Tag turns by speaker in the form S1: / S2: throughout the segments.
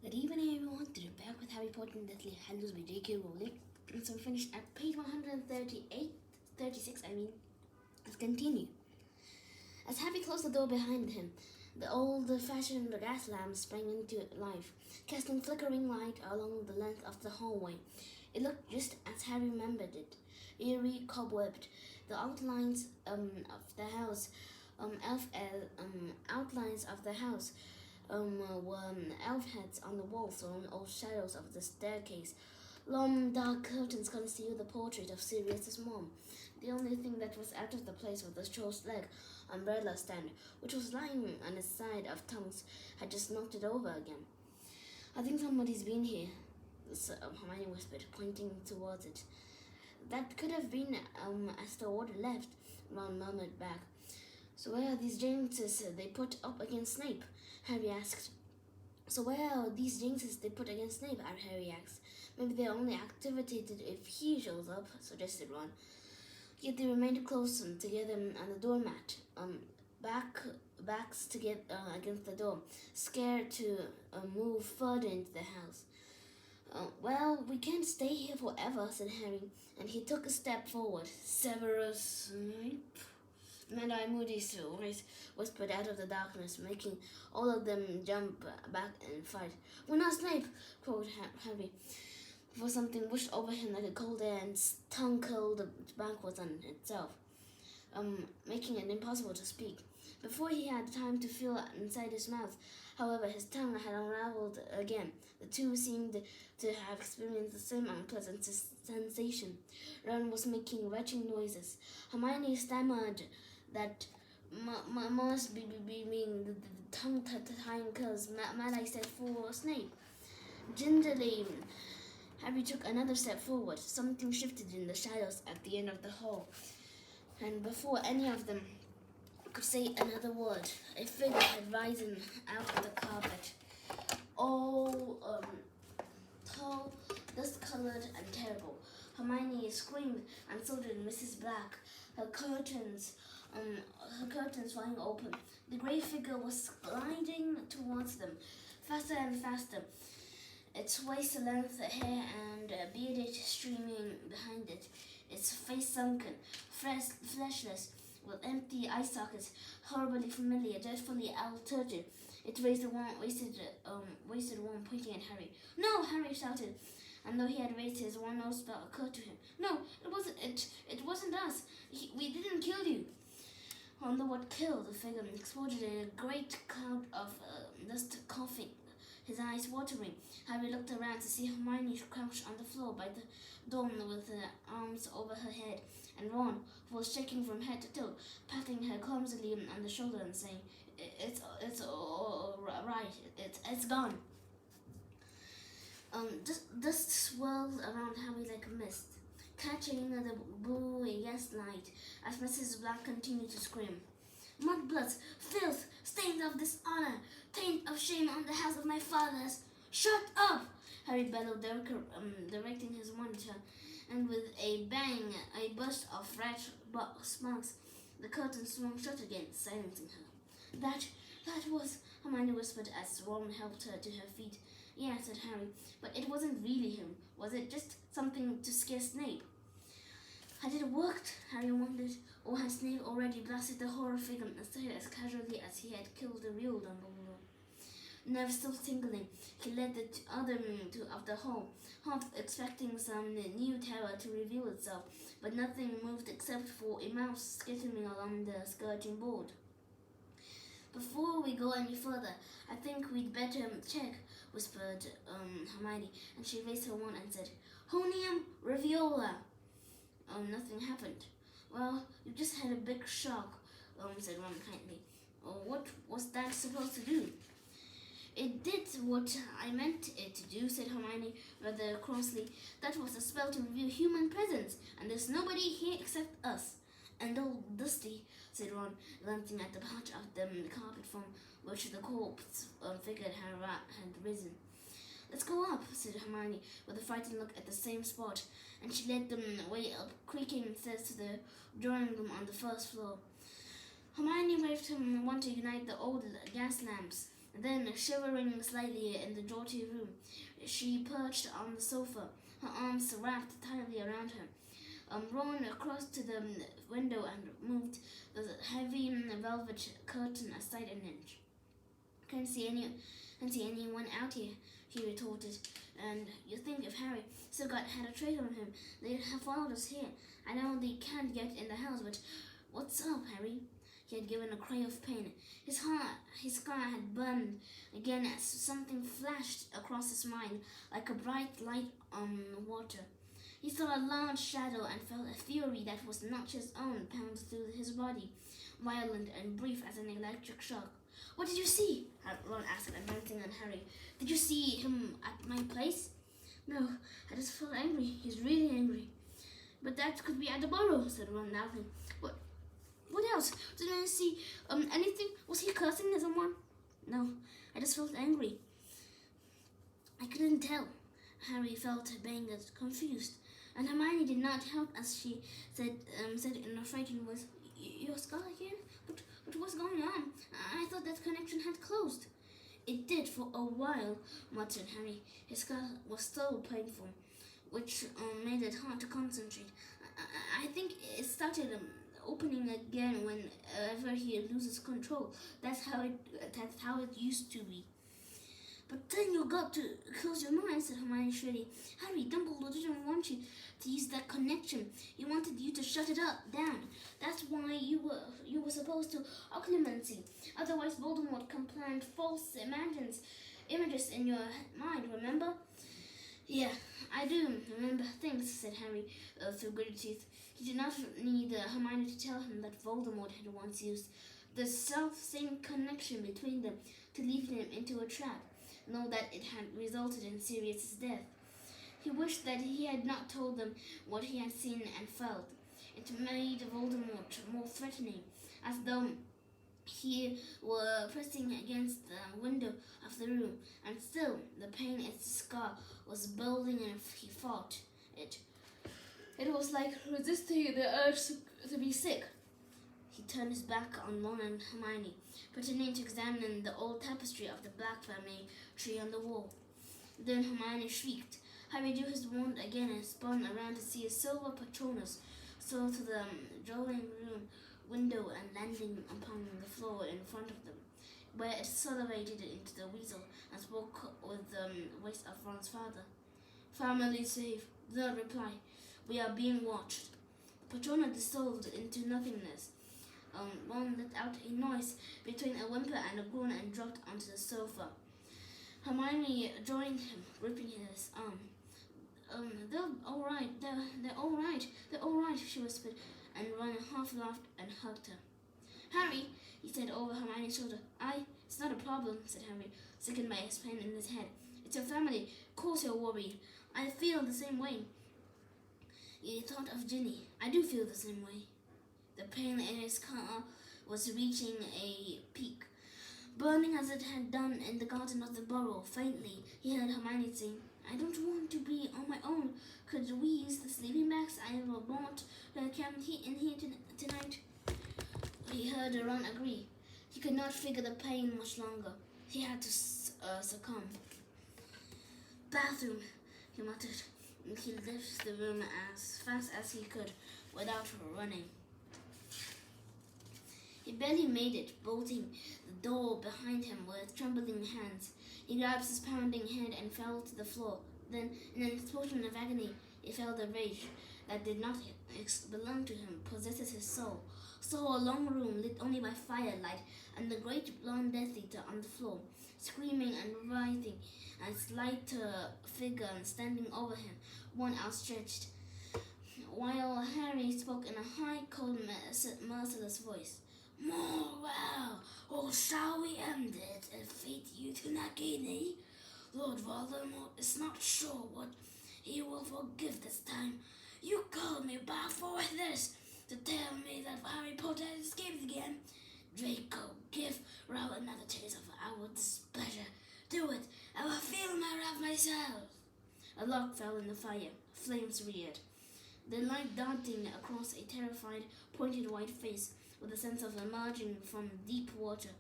S1: Good evening, everyone. Today back with Harry Potter and Deathly Hallows by J.K. Rowling. And so we finished at page 138, 36, Let's continue. As Harry closed the door behind him, the old-fashioned gas lamp sprang into life, casting flickering light along the length of the hallway. It looked just as Harry remembered it, eerie, cobwebbed. The of the house, outlines of the house were elf heads on the walls or old shadows of the staircase. Long dark curtains concealed the portrait of Sirius's mom. The only thing that was out of the place was the show's leg umbrella stand, which was lying on its side of Tom's had just knocked it over again. I think somebody's been here, Hermione whispered, pointing towards it. That could have been as the order left, Ron murmured back. So where are these jinxes they put up against Snape? Harry asked. So where are these jinxes they put against Snape? Harry asked. Maybe they're only activated if he shows up, suggested Ron. Yet they remained close together on the doormat, backs together against the door, scared to move further into the house. Well, we can't stay here forever, said Harry, and he took a step forward. Severus Snape? Mad-Eye Moody's voice whispered out of the darkness, making all of them jump back and fight. We're not Snape, crowed Harry, for something whooshed over him like a cold air and tongue curled backwards on itself, making it impossible to speak. Before he had time to feel inside his mouth, however, his tongue had unraveled again. The two seemed to have experienced the same unpleasant sensation. Ron was making retching noises. Hermione stammered that must be mean the tongue-tying curls Mad-Eye said for Snape. Gingerly, Harry took another step forward. Something shifted in the shadows at the end of the hall, and before any of them could say another word, a figure had risen out of the carpet, all tall, dust-colored, and terrible. Hermione screamed, and so did Mrs. Black, her curtains flying open. The grey figure was gliding towards them, faster and faster, its waist-length hair and beard streaming behind it, its face sunken, fleshless, with empty eye sockets, horribly familiar, dreadfully altered. It raised wasted one, pointing at Harry. No! Harry shouted, and though he had raised his one nose spell occurred to him. No, it wasn't. It wasn't us. We didn't kill you. Wonder what killed the figure exploded in a great cloud of dust, coughing, his eyes watering. Harry looked around to see Hermione crouched on the floor by the door with her arms over her head, and Ron, who was shaking from head to toe, patting her clumsily on the shoulder and saying, "It's all right. It's gone." Dust swirled around Harry like a mist, catching the blue gaslight as Mrs. Black continued to scream. Mudbloods, filth, stains of dishonor, taint of shame on the house of my fathers. Shut up! Harry bellowed, directing his monitor, and with a bang, a burst of red sparks, the curtain swung shut again, silencing her. That was, Hermione whispered as Ron helped her to her feet. Yeah, said Harry, but it wasn't really him. Was it just something to scare Snape? Had it worked? Harry wondered, or had Snape already blasted the horror figure aside as casually as he had killed the real Dumbledore? Nerves still tingling, he led the other two of the hall, half expecting some new terror to reveal itself, but nothing moved except for a mouse skittering along the skirting board. Before we go any further, I think we'd better check, whispered Hermione, and she raised her wand and said, Honium Raviola. Nothing happened. Well, you just had a big shock, said Ron kindly. What was that supposed to do? It did what I meant it to do, said Hermione rather crossly. That was a spell to reveal human presence, and there's nobody here except us. And old Dusty, said Ron, glancing at the patch of the carpet from which the corpse figure had risen. Let's go up, said Hermione, with a frightened look at the same spot, and she led them way up creaking stairs to the drawing room on the first floor. Hermione waved him one to ignite the old gas lamps. Then, shivering slightly in the draughty room, she perched on the sofa, her arms wrapped tightly around her. Ron across to the window and moved the heavy velvet curtain aside an inch. Can't see anyone out here, he retorted. And you think if Harry still had a trace on him, they'd have followed us here. I know they can't get in the house, but what's up, Harry? He had given a cry of pain. His scar had burned again as something flashed across his mind like a bright light on water. He saw a large shadow and felt a fury that was not his own pound through his body, violent and brief as an electric shock. What did you see? Ron asked, advancing on Harry. Did you see him at my place? No, I just felt angry. He's really angry. But that could be at the burrow, said Ron loudly. What else? Didn't I see anything? Was he cursing at someone? No, I just felt angry. I couldn't tell. Harry felt banged, confused, and Hermione did not help as she said in a frightened voice, "Your scar again? But what's going on? I thought that connection had closed." "It did for a while," muttered Harry. His scar was still painful, which made it hard to concentrate. I think it started opening again whenever he loses control. That's how it used to be. "But then you got to close your mind," said Hermione shrilly. "Harry, Dumbledore didn't want you to use that connection. He wanted you to shut it down. That's why you were supposed to occlumency. Otherwise, Voldemort can plant false images in your mind. Remember?" "Yeah, I do remember things," said Harry through gritted teeth. He did not need Hermione to tell him that Voldemort had once used the self-same connection between them to lead him into a trap, nor that it had resulted in Sirius's death. He wished that he had not told them what he had seen and felt. It made Voldemort more threatening, as though he were pressing against the window of the room, and still the pain its scar was building if he fought it. It was like resisting the urge to be sick. He turned his back on Ron and Hermione, pretending to examine the old tapestry of the Black family tree on the wall. Then Hermione shrieked. Harry drew his wand again and spun around to see a silver Patronus soar to the drawing room window and landing upon the floor in front of them, where it accelerated into the weasel and spoke with the voice of Ron's father. "Family safe," the reply. "We are being watched." The Patronus dissolved into nothingness. Ron let out a noise between a whimper and a groan and dropped onto the sofa. Hermione joined him, gripping his arm. They're all right. They're all right. They're all right," she whispered, and Ron half laughed and hugged her. "Harry," he said over Hermione's shoulder. It's not a problem," said Harry, sickened by his pain in his head. "It's your family. Of course you're worried. I feel the same way." He thought of Ginny. "I do feel the same way." The pain in his scar was reaching a peak. Burning as it had done in the garden of the burrow, faintly he heard Hermione say, "I don't want to be on my own. Could we use the sleeping bags I brought to camp in here tonight?" He heard Ron agree. He could not figure the pain much longer. He had to succumb. "Bathroom," he muttered. He left the room as fast as he could without running. He barely made it, bolting the door behind him with trembling hands. He grabbed his pounding head and fell to the floor. Then, in an explosion of agony, he felt the rage that did not belong to him possesses his soul. Saw a long room lit only by firelight, and the great blonde Death Eater on the floor, screaming and writhing, and its lighter figure standing over him, one outstretched, while Harry spoke in a high, cold, merciless voice. "Well, or shall we end it and feed you to Nagini? Lord Voldemort is not sure what he will forgive this time. You called me back for this, to tell me that Harry Potter has escaped again. Draco, give Ralph another taste of our displeasure. Do it, I will feel my wrath myself." A log fell in the fire. Flames reared, the light darting across a terrified, pointed white face with a sense of emerging from deep water.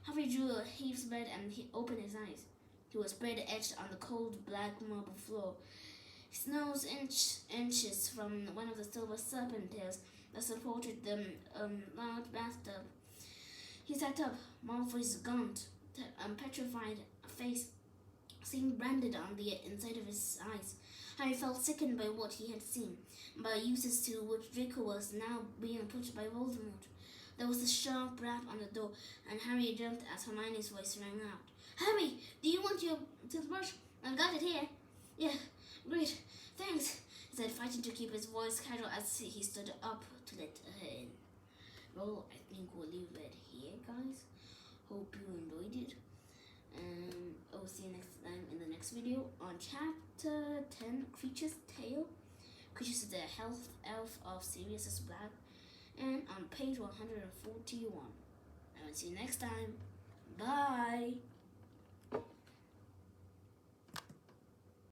S1: Harry drew a heap's bed and he opened his eyes. He was spread-edged on the cold black marble floor, his nose inches from one of the silver serpent tails that supported the large bathtub. He sat up. Malfoy's gaunt, petrified face seemed branded on the inside of his eyes. Harry felt sickened by what he had seen, by uses to which Draco was now being put by Voldemort. There was a sharp rap on the door, and Harry jumped as Hermione's voice rang out. Harry, do you want your toothbrush? I've got it here. Yeah, great, thanks, he said, fighting to keep his voice casual as he stood up to let her in. Well, I think we'll leave it here, guys. Hope you enjoyed it. And I'll see you next time in the next video on chapter 10, Creature's Tale. Creatures is the health elf of Sirius Black, and on page 141. I will see you next time. Bye.